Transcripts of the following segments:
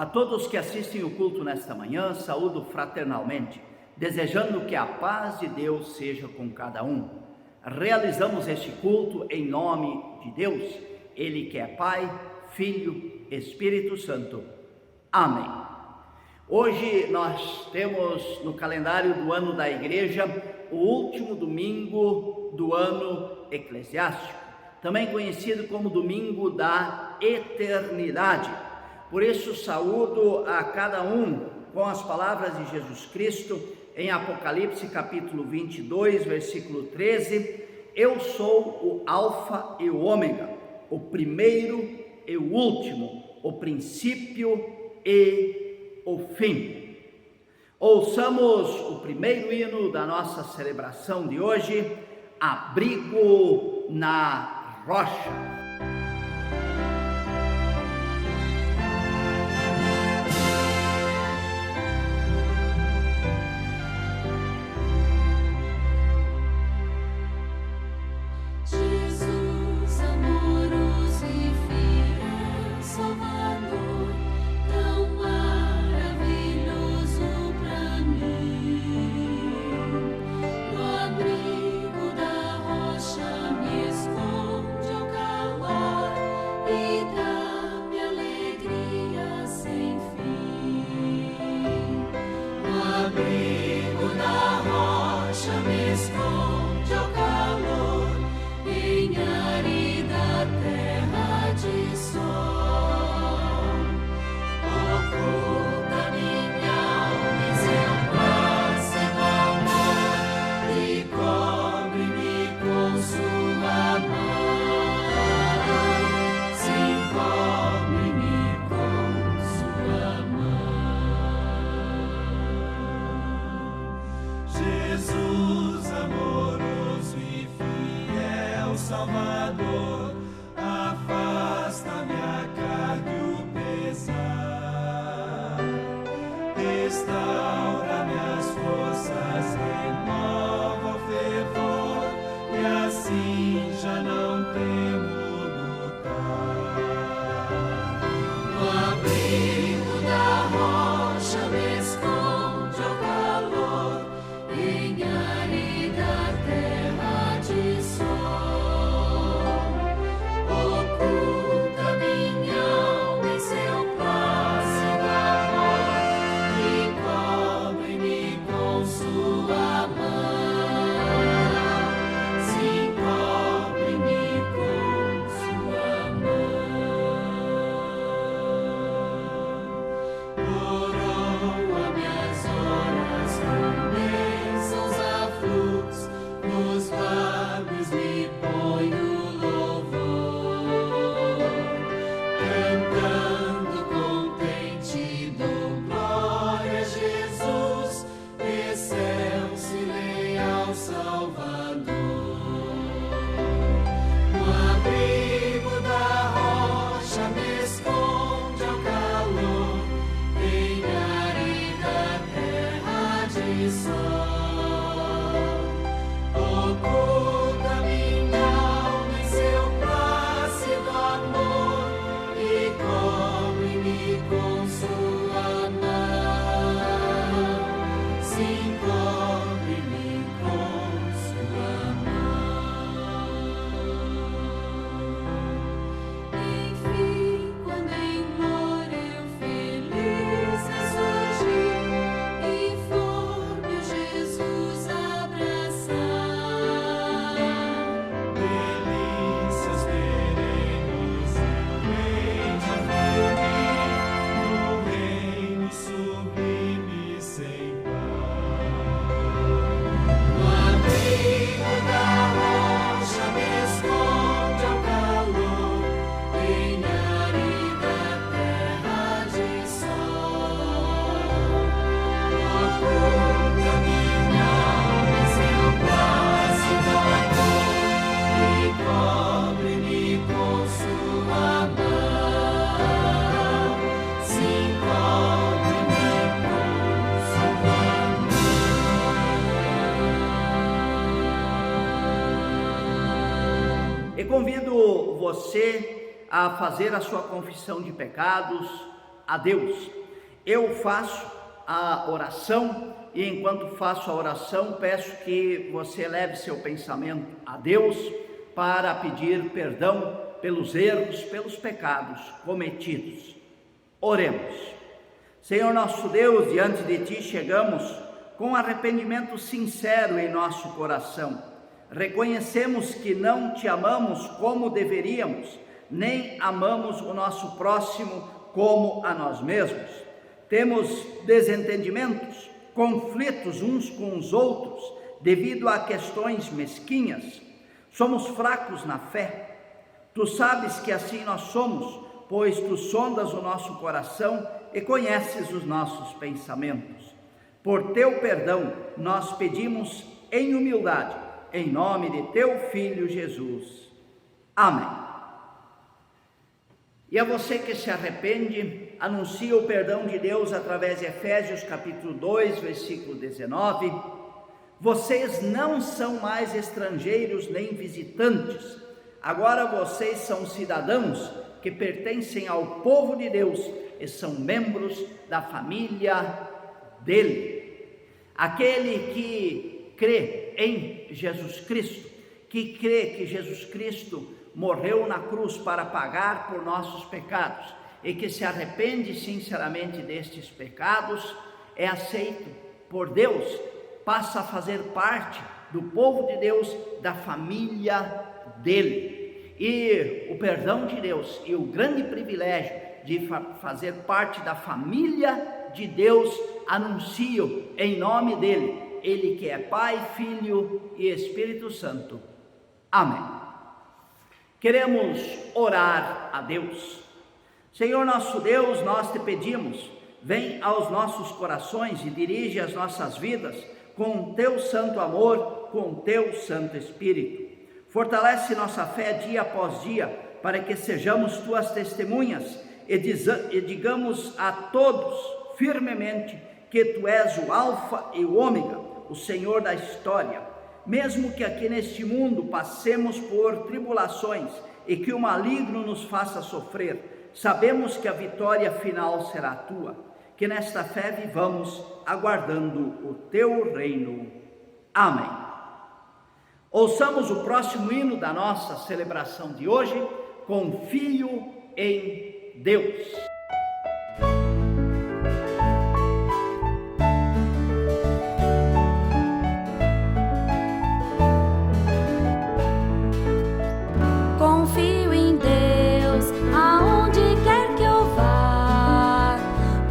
A todos que assistem o culto nesta manhã, saúdo fraternalmente, desejando que a paz de Deus seja com cada um. Realizamos este culto em nome de Deus, Ele que é Pai, Filho, Espírito Santo. Amém. Hoje nós temos no calendário do ano da Igreja o último domingo do ano eclesiástico, também conhecido como Domingo da Eternidade. Por isso, saúdo a cada um com as palavras de Jesus Cristo em Apocalipse capítulo 22, versículo 13: Eu sou o Alfa e o Ômega, o primeiro e o último, o princípio e o fim. Ouçamos o primeiro hino da nossa celebração de hoje, Abrigo na Rocha. Salvador, afasta-me a carga e o pesar, restaura-me as forças, renova o fervor, e assim já não temo lutar. No abrigo da rocha me esconde o calor, em árida terra de sol. E convido você a fazer a sua confissão de pecados a Deus. Eu faço a oração e enquanto faço a oração peço que você leve seu pensamento a Deus para pedir perdão pelos erros, pelos pecados cometidos. Oremos. Senhor nosso Deus, diante de Ti chegamos com arrependimento sincero em nosso coração. Reconhecemos que não Te amamos como deveríamos, nem amamos o nosso próximo como a nós mesmos. Temos desentendimentos, conflitos uns com os outros, devido a questões mesquinhas. Somos fracos na fé. Tu sabes que assim nós somos, pois Tu sondas o nosso coração e conheces os nossos pensamentos. Por Teu perdão, nós pedimos em humildade, em nome de Teu Filho Jesus. Amém. E a você que se arrepende, anuncia o perdão de Deus através de Efésios capítulo 2, versículo 19. Vocês não são mais estrangeiros nem visitantes. Agora vocês são cidadãos que pertencem ao povo de Deus e são membros da família dele. Aquele que crê em Jesus Cristo, que crê que Jesus Cristo morreu na cruz para pagar por nossos pecados e que se arrepende sinceramente destes pecados, é aceito por Deus, passa a fazer parte do povo de Deus, da família dele. E o perdão de Deus e o grande privilégio de fazer parte da família de Deus, anuncio em nome dele, ele que é Pai, Filho e Espírito Santo. Amém. Queremos orar a Deus. Senhor nosso Deus, nós te pedimos, vem aos nossos corações e dirige as nossas vidas com Teu santo amor, com Teu Santo Espírito. Fortalece nossa fé dia após dia, para que sejamos Tuas testemunhas e digamos a todos firmemente que Tu és o Alfa e o Ômega, o Senhor da história. Mesmo que aqui neste mundo passemos por tribulações e que o maligno nos faça sofrer, sabemos que a vitória final será Tua. Que nesta fé vivamos aguardando o Teu reino. Amém. Ouçamos o próximo hino da nossa celebração de hoje, Confio em Deus. Confio em Deus, aonde quer que eu vá,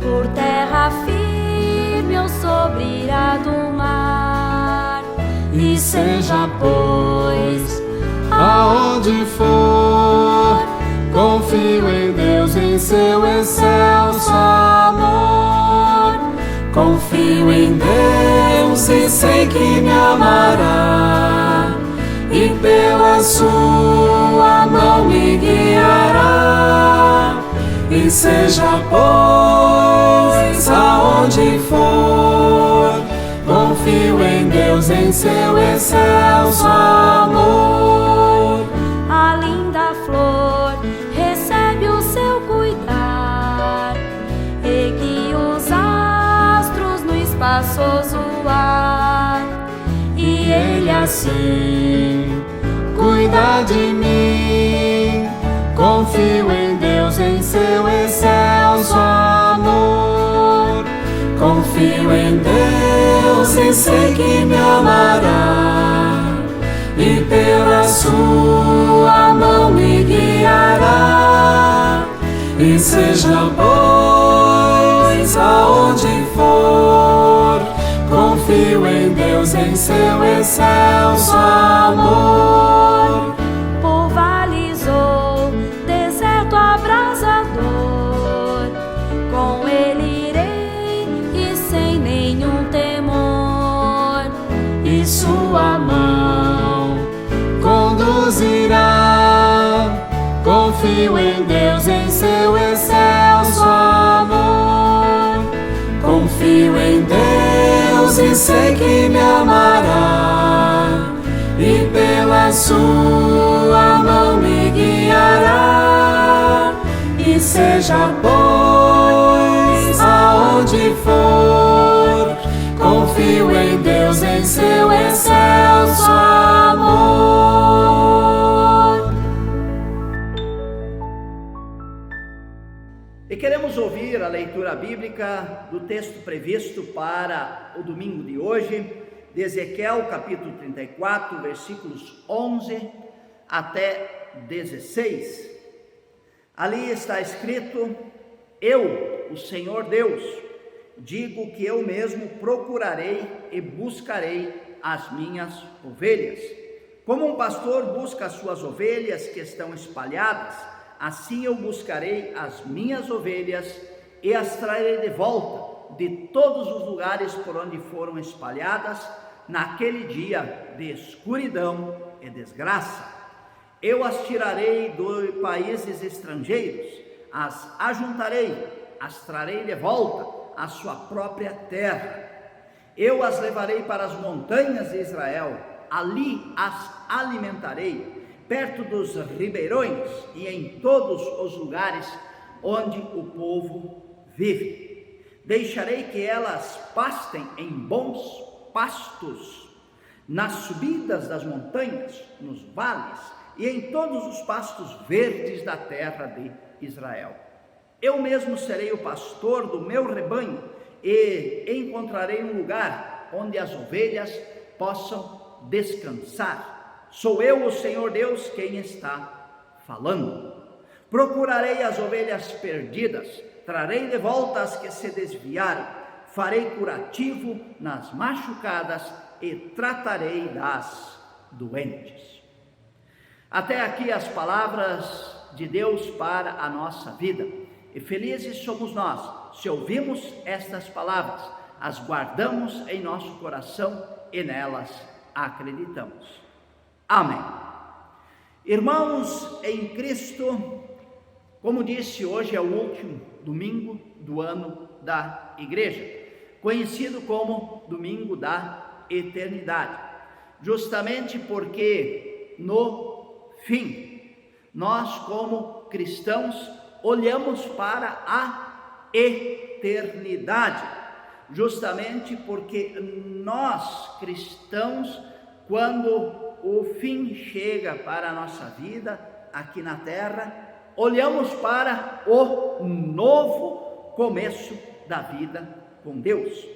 por terra firme ou sobre a do mar. E seja, pois, aonde for, confio em Deus, em Seu excelso amor. Confio em Deus e sei que me amará, e pela Sua mão me guiará. E seja, pois, aonde for, confio em Deus, em Seu excelso amor. A linda flor recebe o seu cuidar, e guia os astros no espaçoso ar. E Ele assim cuida de mim. Confio em Deus, em Seu excelso amor. Confio em Deus e sei que me amará, e pela Sua mão me guiará. E seja, pois, aonde for, confio em Deus, em Seu excelso amor. Por vales ou deserto abrasador, com Ele irei e sem nenhum temor. E Sua mão conduzirá. Confio em Deus, em Seu excelso amor. Confio em Deus e sei que me amará, e pela Sua mão me guiará. E seja, pois, confio em Deus, em seu excelso amor. E queremos ouvir a leitura bíblica do texto previsto para o domingo de hoje, de Ezequiel, capítulo 34, versículos 11 até 16. Ali está escrito: Eu, o Senhor Deus, digo que eu mesmo procurarei e buscarei as minhas ovelhas. Como um pastor busca as suas ovelhas que estão espalhadas, assim eu buscarei as minhas ovelhas e as trarei de volta de todos os lugares por onde foram espalhadas naquele dia de escuridão e desgraça. Eu as tirarei dos países estrangeiros, as ajuntarei, as trarei de volta à sua própria terra. Eu as levarei para as montanhas de Israel, ali as alimentarei, perto dos ribeirões e em todos os lugares onde o povo vive. Deixarei que elas pastem em bons pastos, nas subidas das montanhas, nos vales e em todos os pastos verdes da terra de Israel. Eu mesmo serei o pastor do meu rebanho e encontrarei um lugar onde as ovelhas possam descansar. Sou eu, o Senhor Deus, quem está falando. Procurarei as ovelhas perdidas, trarei de volta as que se desviaram, farei curativo nas machucadas e tratarei das doentes. Até aqui as palavras de Deus para a nossa vida. E felizes somos nós se ouvimos estas palavras, as guardamos em nosso coração e nelas acreditamos. Amém. Irmãos em Cristo, como disse, hoje é o último domingo do ano da igreja, conhecido como Domingo da Eternidade, justamente porque no fim, nós como cristãos olhamos para a eternidade, justamente porque nós cristãos, quando o fim chega para a nossa vida aqui na terra, olhamos para o novo começo da vida com Deus.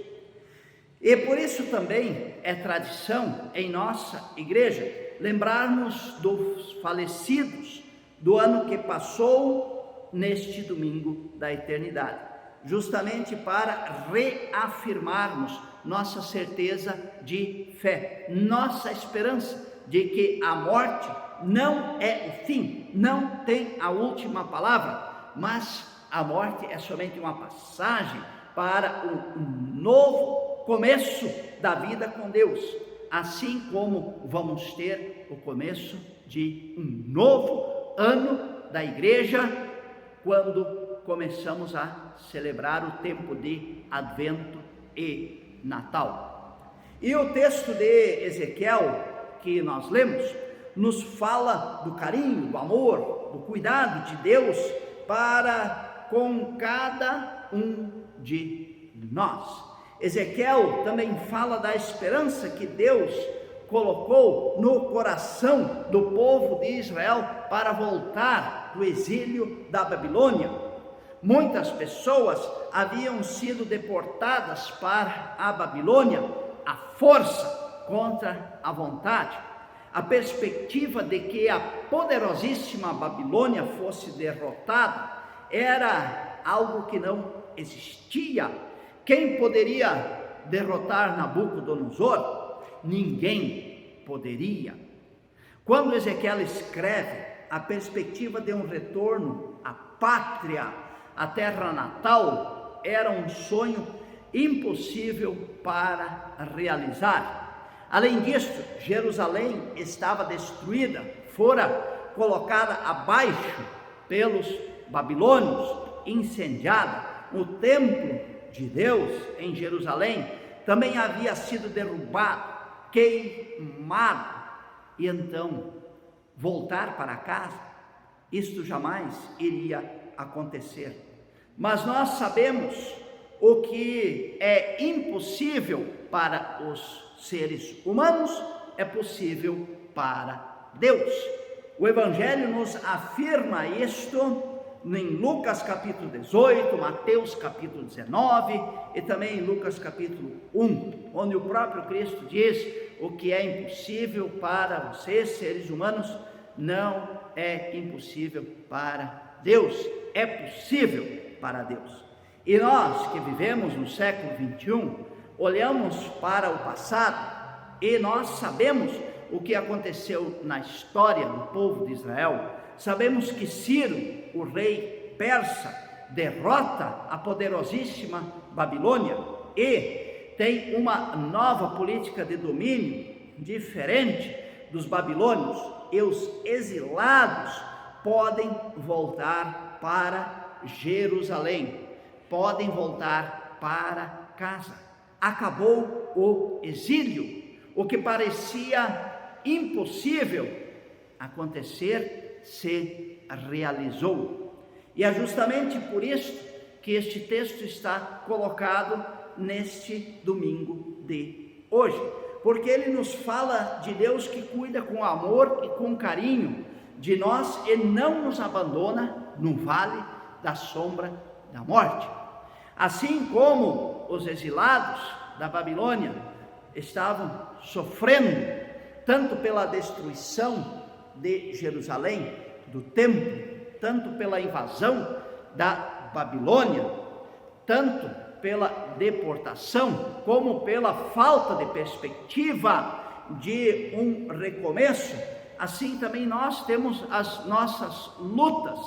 E por isso também é tradição em nossa igreja lembrarmos dos falecidos do ano que passou neste domingo da eternidade, justamente para reafirmarmos nossa certeza de fé, nossa esperança de que a morte não é o fim, não tem a última palavra, mas a morte é somente uma passagem para um novo começo da vida com Deus, assim como vamos ter o começo de um novo ano da igreja, quando começamos a celebrar o tempo de Advento e Natal. E o texto de Ezequiel que nós lemos nos fala do carinho, do amor, do cuidado de Deus para com cada um de nós. Ezequiel também fala da esperança que Deus colocou no coração do povo de Israel para voltar do exílio da Babilônia. Muitas pessoas haviam sido deportadas para a Babilônia à força, contra a vontade. A perspectiva de que a poderosíssima Babilônia fosse derrotada era algo que não existia. Quem poderia derrotar Nabucodonosor? Ninguém poderia. Quando Ezequiel escreve, a perspectiva de um retorno à pátria, à terra natal, era um sonho impossível para realizar. Além disso, Jerusalém estava destruída, fora colocada abaixo pelos babilônios, incendiada. O templo de Deus em Jerusalém também havia sido derrubado, queimado, e então voltar para casa, isto jamais iria acontecer. Mas nós sabemos o que é impossível para os seres humanos é possível para Deus. O Evangelho nos afirma isto em Lucas capítulo 18, Mateus capítulo 19 e também em Lucas capítulo 1, onde o próprio Cristo diz: o que é impossível para vocês, seres humanos, não é impossível para Deus, é possível para Deus. E nós que vivemos no século 21, olhamos para o passado e nós sabemos o que aconteceu na história do povo de Israel. Sabemos que Ciro, o rei persa, derrota a poderosíssima Babilônia e tem uma nova política de domínio diferente dos babilônios, e os exilados podem voltar para Jerusalém, podem voltar para casa. Acabou o exílio. O que parecia impossível acontecer se realizou. E é justamente por isso que este texto está colocado neste domingo de hoje, porque ele nos fala de Deus que cuida com amor e com carinho de nós e não nos abandona no vale da sombra da morte. Assim como os exilados da Babilônia estavam sofrendo tanto pela destruição de Jerusalém, do templo, tanto pela invasão da Babilônia, tanto pela deportação, como pela falta de perspectiva de um recomeço, assim também nós temos as nossas lutas,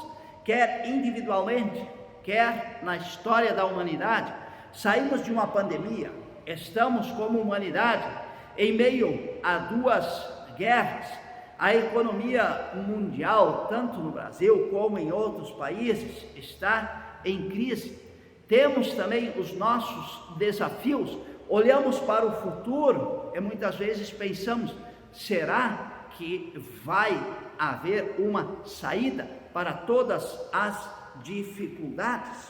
quer individualmente, quer na história da humanidade. Saímos de uma pandemia, estamos como humanidade em meio a duas guerras. A economia mundial, tanto no Brasil como em outros países, está em crise. Temos também os nossos desafios, olhamos para o futuro e muitas vezes pensamos: será que vai haver uma saída para todas as dificuldades?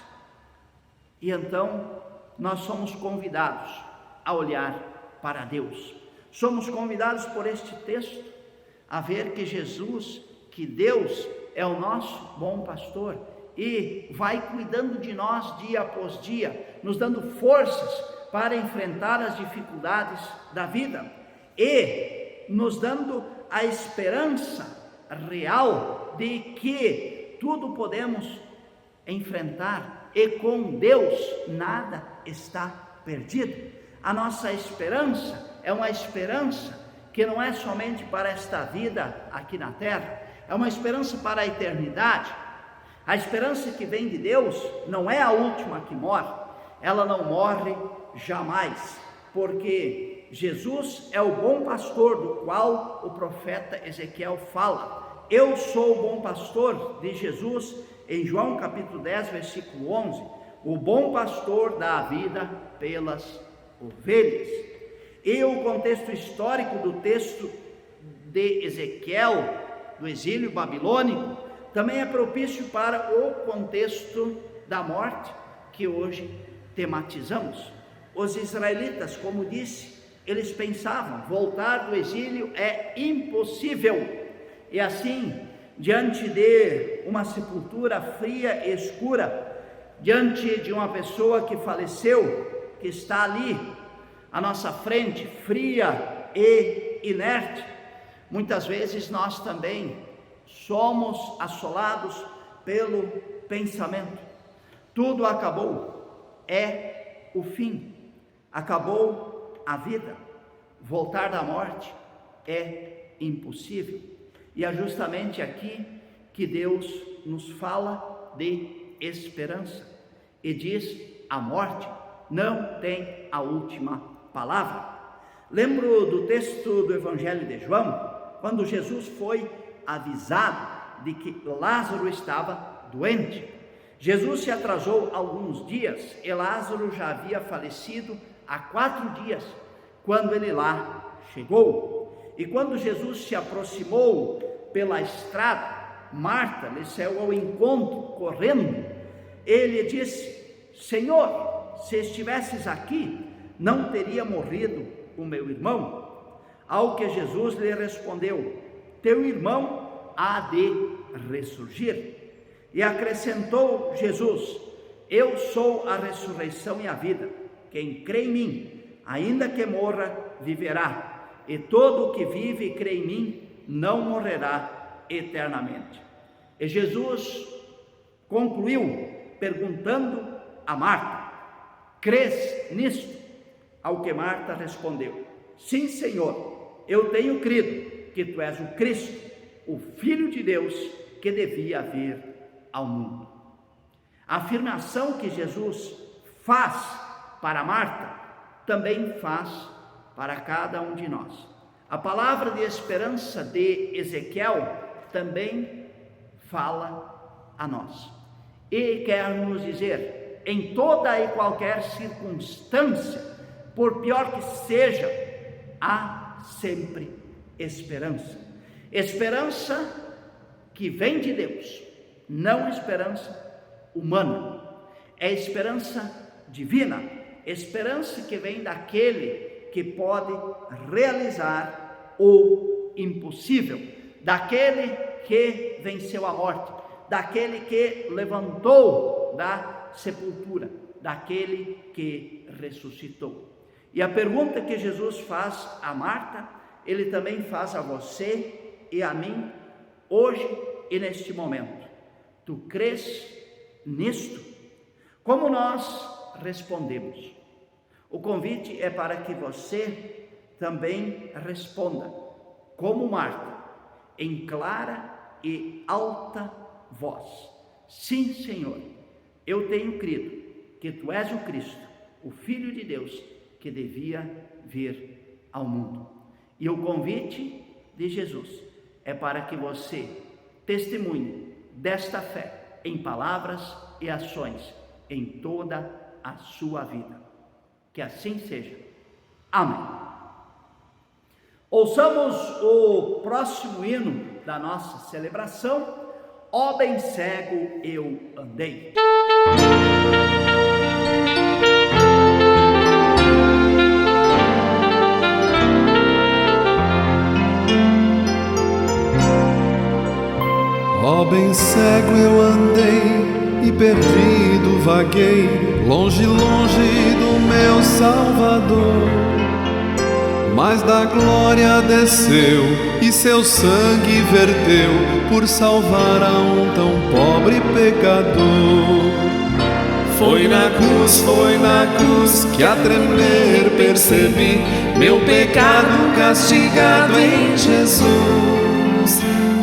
E então nós somos convidados a olhar para Deus. Somos convidados por este texto a ver que Jesus, que Deus é o nosso bom pastor e vai cuidando de nós dia após dia, nos dando forças para enfrentar as dificuldades da vida e nos dando a esperança real de que tudo podemos enfrentar e com Deus nada está perdido. A nossa esperança é uma esperança que não é somente para esta vida aqui na terra, é uma esperança para a eternidade. A esperança que vem de Deus não é a última que morre, ela não morre jamais, porque Jesus é o bom pastor do qual o profeta Ezequiel fala. Eu sou o bom pastor de Jesus, em João capítulo 10, versículo 11, o bom pastor dá a vida pelas ovelhas. E o contexto histórico do texto de Ezequiel, do exílio babilônico, também é propício para o contexto da morte que hoje tematizamos. Os israelitas, como disse, eles pensavam: voltar do exílio é impossível. E assim, diante de uma sepultura fria e escura, diante de uma pessoa que faleceu, que está ali à nossa frente, fria e inerte, muitas vezes nós também somos assolados pelo pensamento: tudo acabou, é o fim, acabou a vida, voltar da morte é impossível. E é justamente aqui que Deus nos fala de esperança e diz: a morte não tem a última palavra. Lembro do texto do Evangelho de João, quando Jesus foi avisado de que Lázaro estava doente. Jesus se atrasou alguns dias e Lázaro já havia falecido há 4 dias, quando ele lá chegou. E quando Jesus se aproximou pela estrada, Marta lhe saiu ao encontro correndo. Ele disse: Senhor, se estivesses aqui, não teria morrido o meu irmão? Ao que Jesus lhe respondeu: teu irmão há de ressurgir. E acrescentou Jesus: eu sou a ressurreição e a vida. Quem crê em mim, ainda que morra, viverá. E todo o que vive e crê em mim não morrerá eternamente. E Jesus concluiu perguntando a Marta: crês nisto? Ao que Marta respondeu: sim, Senhor, eu tenho crido que tu és o Cristo, o Filho de Deus, que devia vir ao mundo. A afirmação que Jesus faz para Marta também faz para cada um de nós. A palavra de esperança de Ezequiel também fala a nós e quer nos dizer: em toda e qualquer circunstância, por pior que seja, há sempre esperança. Esperança que vem de Deus, não esperança humana. É esperança divina, esperança que vem daquele que pode realizar o impossível, daquele que venceu a morte, daquele que levantou da sepultura, daquele que ressuscitou. E a pergunta que Jesus faz a Marta, ele também faz a você e a mim, hoje e neste momento: tu crês nisto? Como nós respondemos? O convite é para que você também responda, como Marta, em clara e alta voz: sim, Senhor, eu tenho crido que tu és o Cristo, o Filho de Deus, que devia vir ao mundo. E o convite de Jesus é para que você testemunhe desta fé em palavras e ações em toda a sua vida. Que assim seja. Amém. Ouçamos o próximo hino da nossa celebração: Ó bem cego eu andei. Ó bem cego eu andei e perdido vaguei, longe, longe do meu Salvador. Mas da glória desceu e seu sangue verteu por salvar a um tão pobre pecador. Foi na cruz que a tremer percebi meu pecado castigado em Jesus.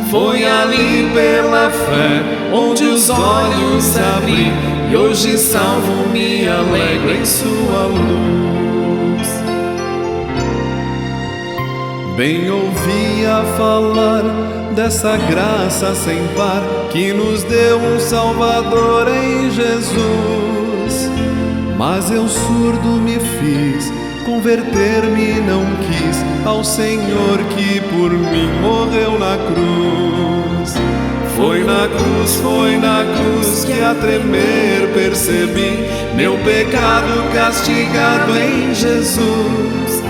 Foi ali pela fé onde os olhos abri, e hoje salvo me alegro em sua luz. Bem ouvia falar dessa graça sem par, que nos deu um Salvador em Jesus. Mas eu surdo me fiz, converter-me não quis ao Senhor que por mim morreu na cruz. Foi na cruz que a tremer percebi meu pecado castigado em Jesus.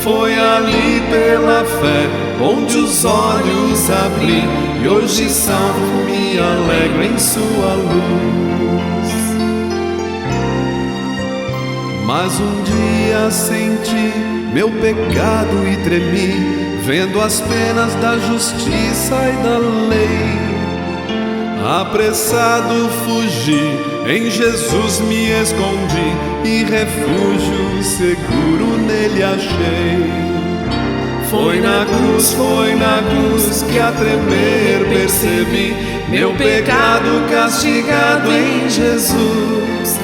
Foi ali pela fé onde os olhos abri, e hoje salvo me alegro em sua luz. Mas um dia senti meu pecado e tremi, vendo as penas da justiça e da lei. Apressado fugi, em Jesus me escondi, e refúgio seguro nele achei. Foi na cruz que a tremer percebi meu pecado castigado em Jesus.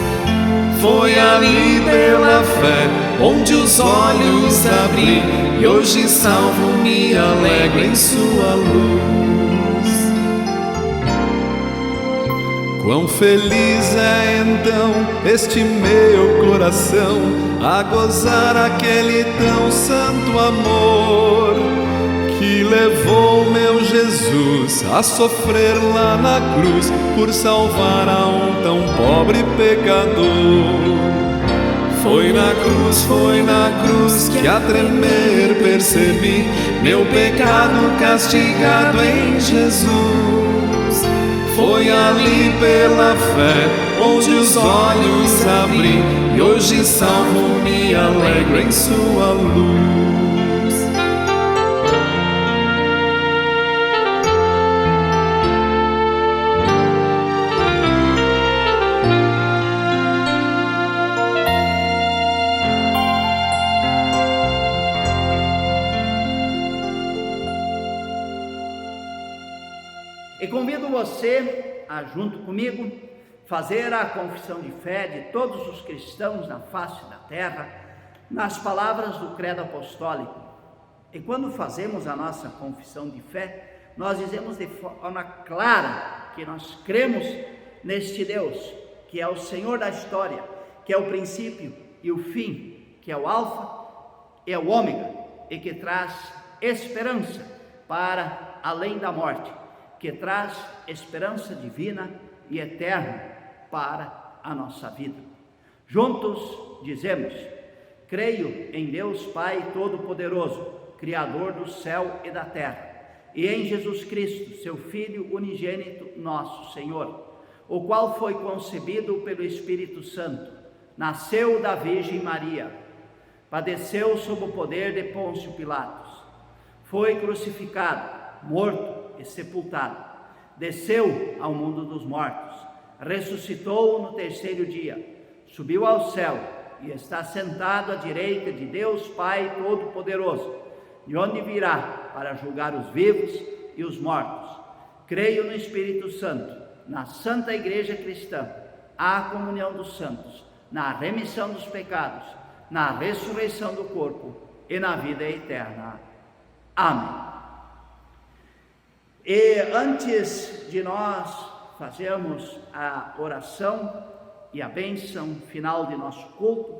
Foi ali pela fé onde os olhos abri, e hoje salvo me alegro em sua luz. Quão feliz é então este meu coração a gozar aquele tão santo amor, que levou meu Jesus a sofrer lá na cruz por salvar a um tão pobre pecador. Foi na cruz que a tremer percebi meu pecado castigado em Jesus. Foi ali pela fé onde os olhos abri, e hoje salvo-me alegre em sua luz. E convido você a, junto comigo, fazer a confissão de fé de todos os cristãos na face da terra, nas palavras do Credo Apostólico. E quando fazemos a nossa confissão de fé, nós dizemos de forma clara que nós cremos neste Deus, que é o Senhor da história, que é o princípio e o fim, que é o Alfa e o Ômega, e que traz esperança para além da morte, que traz esperança divina e eterna para a nossa vida. Juntos dizemos: creio em Deus Pai Todo-Poderoso, Criador do céu e da terra, e em Jesus Cristo, seu Filho unigênito, nosso Senhor, o qual foi concebido pelo Espírito Santo, nasceu da Virgem Maria, padeceu sob o poder de Pôncio Pilatos, foi crucificado, morto e sepultado, desceu ao mundo dos mortos, ressuscitou no terceiro dia, subiu ao céu e está sentado à direita de Deus Pai Todo-Poderoso, de onde virá para julgar os vivos e os mortos. Creio no Espírito Santo, na Santa Igreja Cristã, a comunhão dos santos, na remissão dos pecados, na ressurreição do corpo e na vida eterna. Amém. E antes de nós fazermos a oração e a bênção final de nosso culto,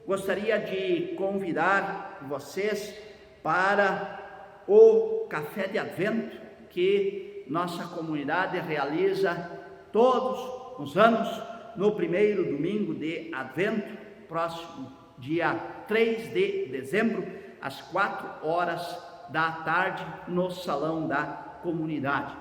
gostaria de convidar vocês para o café de Advento que nossa comunidade realiza todos os anos no primeiro domingo de Advento, próximo dia 3 de dezembro, às 4 horas da tarde, no salão da comunidade.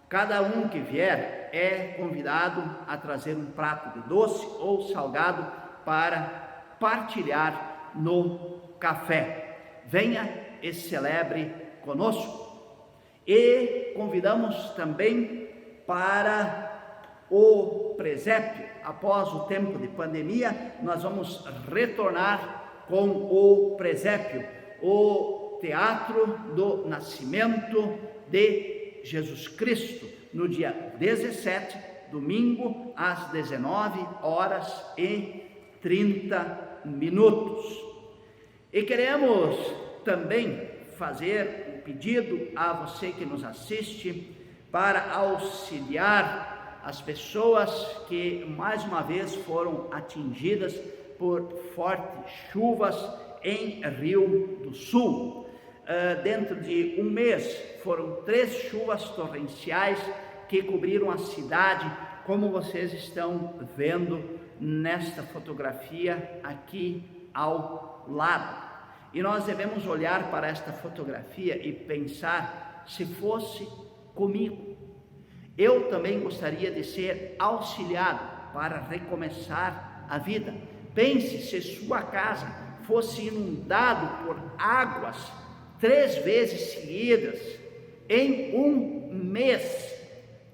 Cada um que vier é convidado a trazer um prato de doce ou salgado para partilhar no café. Venha e celebre conosco. E convidamos também para o presépio. Após o tempo de pandemia, nós vamos retornar com o presépio, o teatro do nascimento de Jesus Cristo, no dia 17, domingo, às 19h30. E queremos também fazer um pedido a você que nos assiste para auxiliar as pessoas que mais uma vez foram atingidas por fortes chuvas em Rio do Sul. Dentro de um mês foram 3 chuvas torrenciais que cobriram a cidade, como vocês estão vendo nesta fotografia aqui ao lado. E nós devemos olhar para esta fotografia e pensar: se fosse comigo, eu também gostaria de ser auxiliado para recomeçar a vida. Pense se sua casa fosse inundada por águas 3 vezes seguidas, em um mês,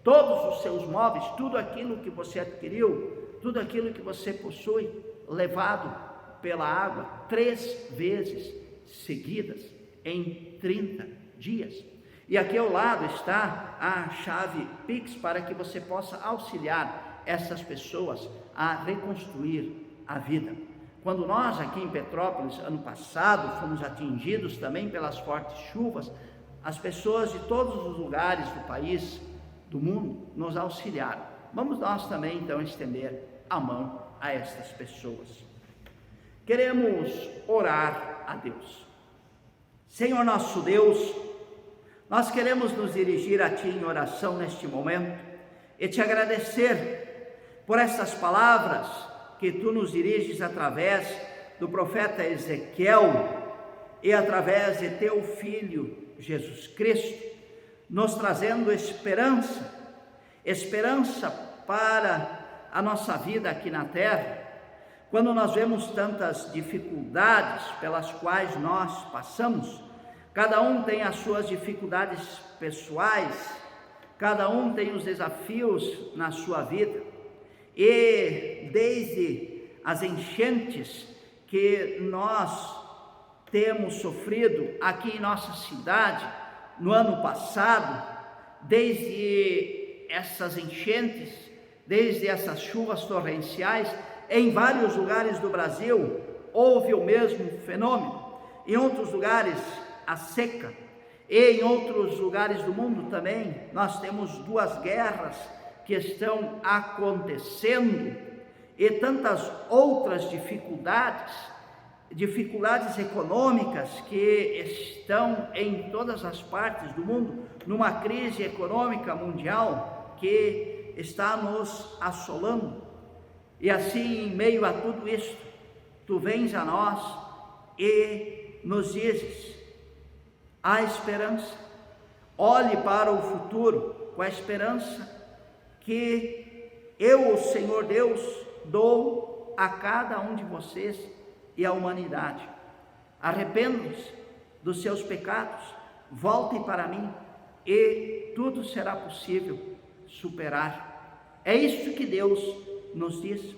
todos os seus móveis, tudo aquilo que você adquiriu, tudo aquilo que você possui, levado pela água 3 vezes seguidas, em 30 dias. E aqui ao lado está a chave Pix para que você possa auxiliar essas pessoas a reconstruir a vida. Quando nós aqui em Petrópolis, ano passado, fomos atingidos também pelas fortes chuvas, as pessoas de todos os lugares do país, do mundo, nos auxiliaram. Vamos nós também então estender a mão a estas pessoas. Queremos orar a Deus. Senhor nosso Deus, Nós queremos nos dirigir a Ti em oração neste momento e Te agradecer por essas palavras que Tu nos diriges através do profeta Ezequiel e através de Teu Filho Jesus Cristo, nos trazendo esperança para a nossa vida aqui na terra. Quando nós vemos tantas dificuldades pelas quais nós passamos, cada um tem as suas dificuldades pessoais, cada um tem os desafios na sua vida, e desde as enchentes que nós temos sofrido aqui em nossa cidade no ano passado, desde essas enchentes, desde essas chuvas torrenciais, em vários lugares do Brasil houve o mesmo fenômeno. Em outros lugares a seca, e em outros lugares do mundo também nós temos 2 guerras que estão acontecendo, e tantas outras dificuldades econômicas que estão em todas as partes do mundo, numa crise econômica mundial que está nos assolando. E assim, em meio a tudo isso, Tu vens a nós e nos dizes: há esperança. Olhe para o futuro com a esperança que eu, o Senhor Deus, dou a cada um de vocês e à humanidade. Arrependam-se dos seus pecados, voltem para mim e tudo será possível superar. É isso que Deus nos diz.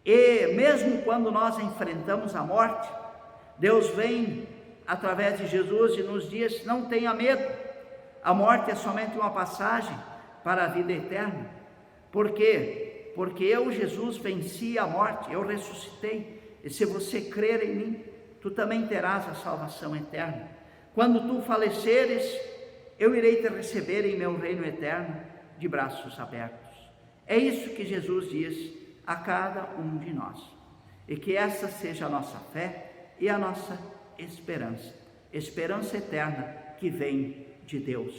E mesmo quando nós enfrentamos a morte, Deus vem através de Jesus e nos diz: não tenha medo, a morte é somente uma passagem para a vida eterna. Por quê? Porque eu, Jesus, venci a morte, eu ressuscitei, e se você crer em mim, tu também terás a salvação eterna. Quando tu faleceres, eu irei te receber em meu reino eterno de braços abertos. É isso que Jesus diz a cada um de nós, e que essa seja a nossa fé e a nossa esperança eterna que vem de Deus.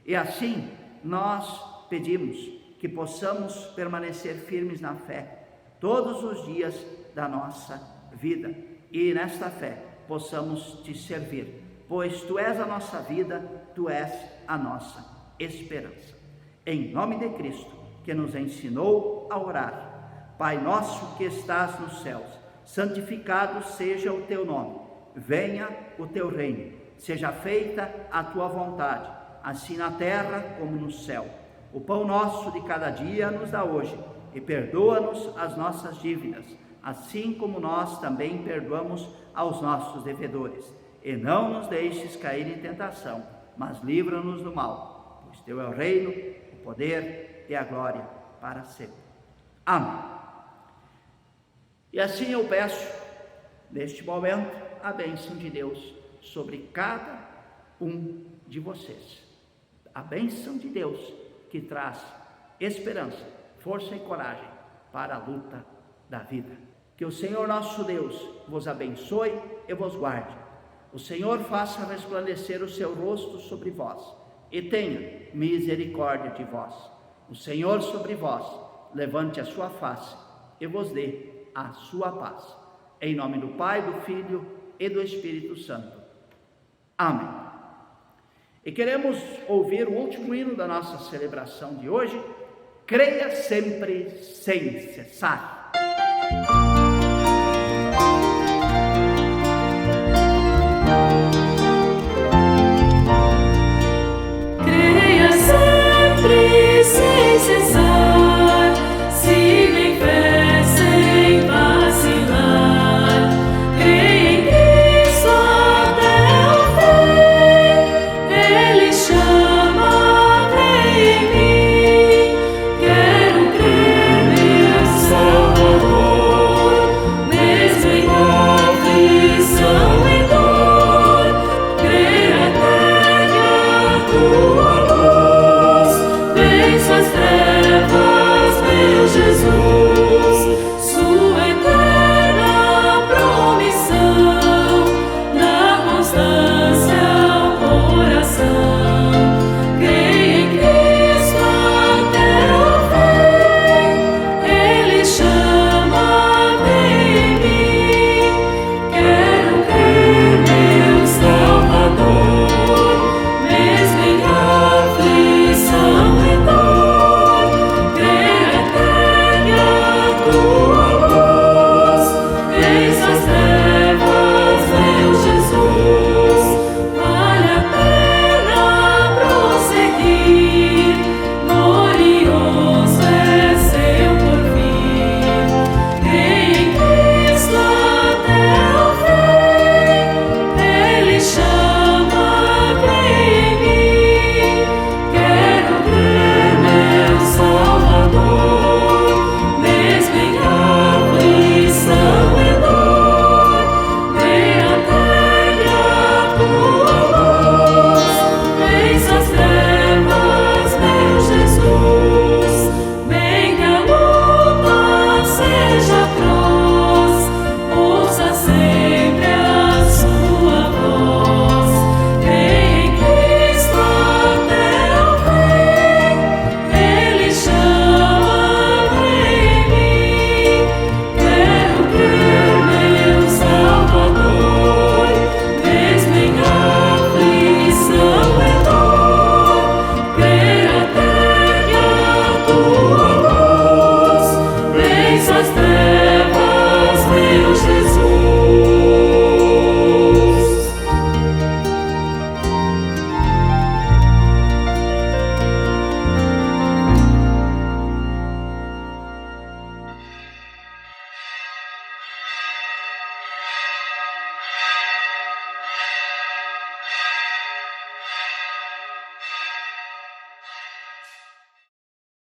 E assim nós pedimos que possamos permanecer firmes na fé todos os dias da nossa vida, e nesta fé possamos te servir, pois Tu és a nossa vida, Tu és a nossa esperança. Em nome de Cristo, que nos ensinou a orar: Pai nosso que estás nos céus, santificado seja o Teu nome, venha o Teu reino, seja feita a Tua vontade, assim na terra como no céu. O pão nosso de cada dia nos dá hoje, e perdoa-nos as nossas dívidas, assim como nós também perdoamos aos nossos devedores. E não nos deixes cair em tentação, mas livra-nos do mal, pois Teu é o reino, o poder e a glória para sempre. Amém. E assim eu peço, neste momento, a bênção de Deus sobre cada um de vocês. A bênção de Deus que traz esperança, força e coragem para a luta da vida. Que o Senhor nosso Deus vos abençoe e vos guarde. O Senhor faça resplandecer o seu rosto sobre vós e tenha misericórdia de vós. O Senhor sobre vós levante a sua face e vos dê a sua paz. Em nome do Pai, do Filho e do Espírito Santo. Amém. E queremos ouvir o último hino da nossa celebração de hoje: creia sempre sem cessar.